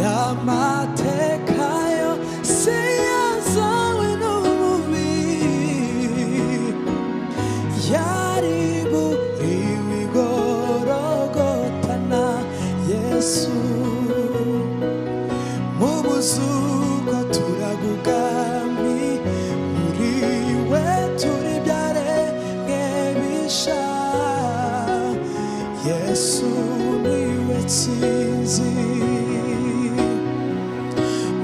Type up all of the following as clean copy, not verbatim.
y'amateka yose yazawe n'umubi yari buriwe igorogota na Yesu mu muzuko turagugami muri we turi byaremwe bisha Yesu niwe tsinzi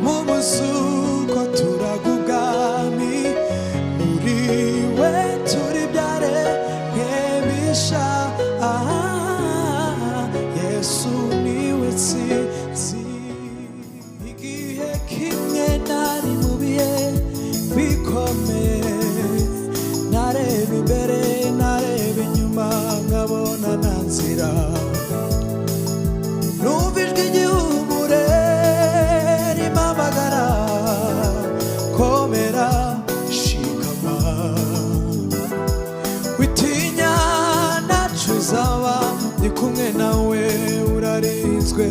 mu muzuko turagugami muri we turi byaremwe bisha Yesu niwe tsinzi igihe kimwe nari mu bihe bikomeye nareba imbere nareba inyuma nkabona nta nzira numva ijwi ry'ihumure rimpamagara komera shikama witinya ntacyo uzaba ndi kumwe nawe urarinzwe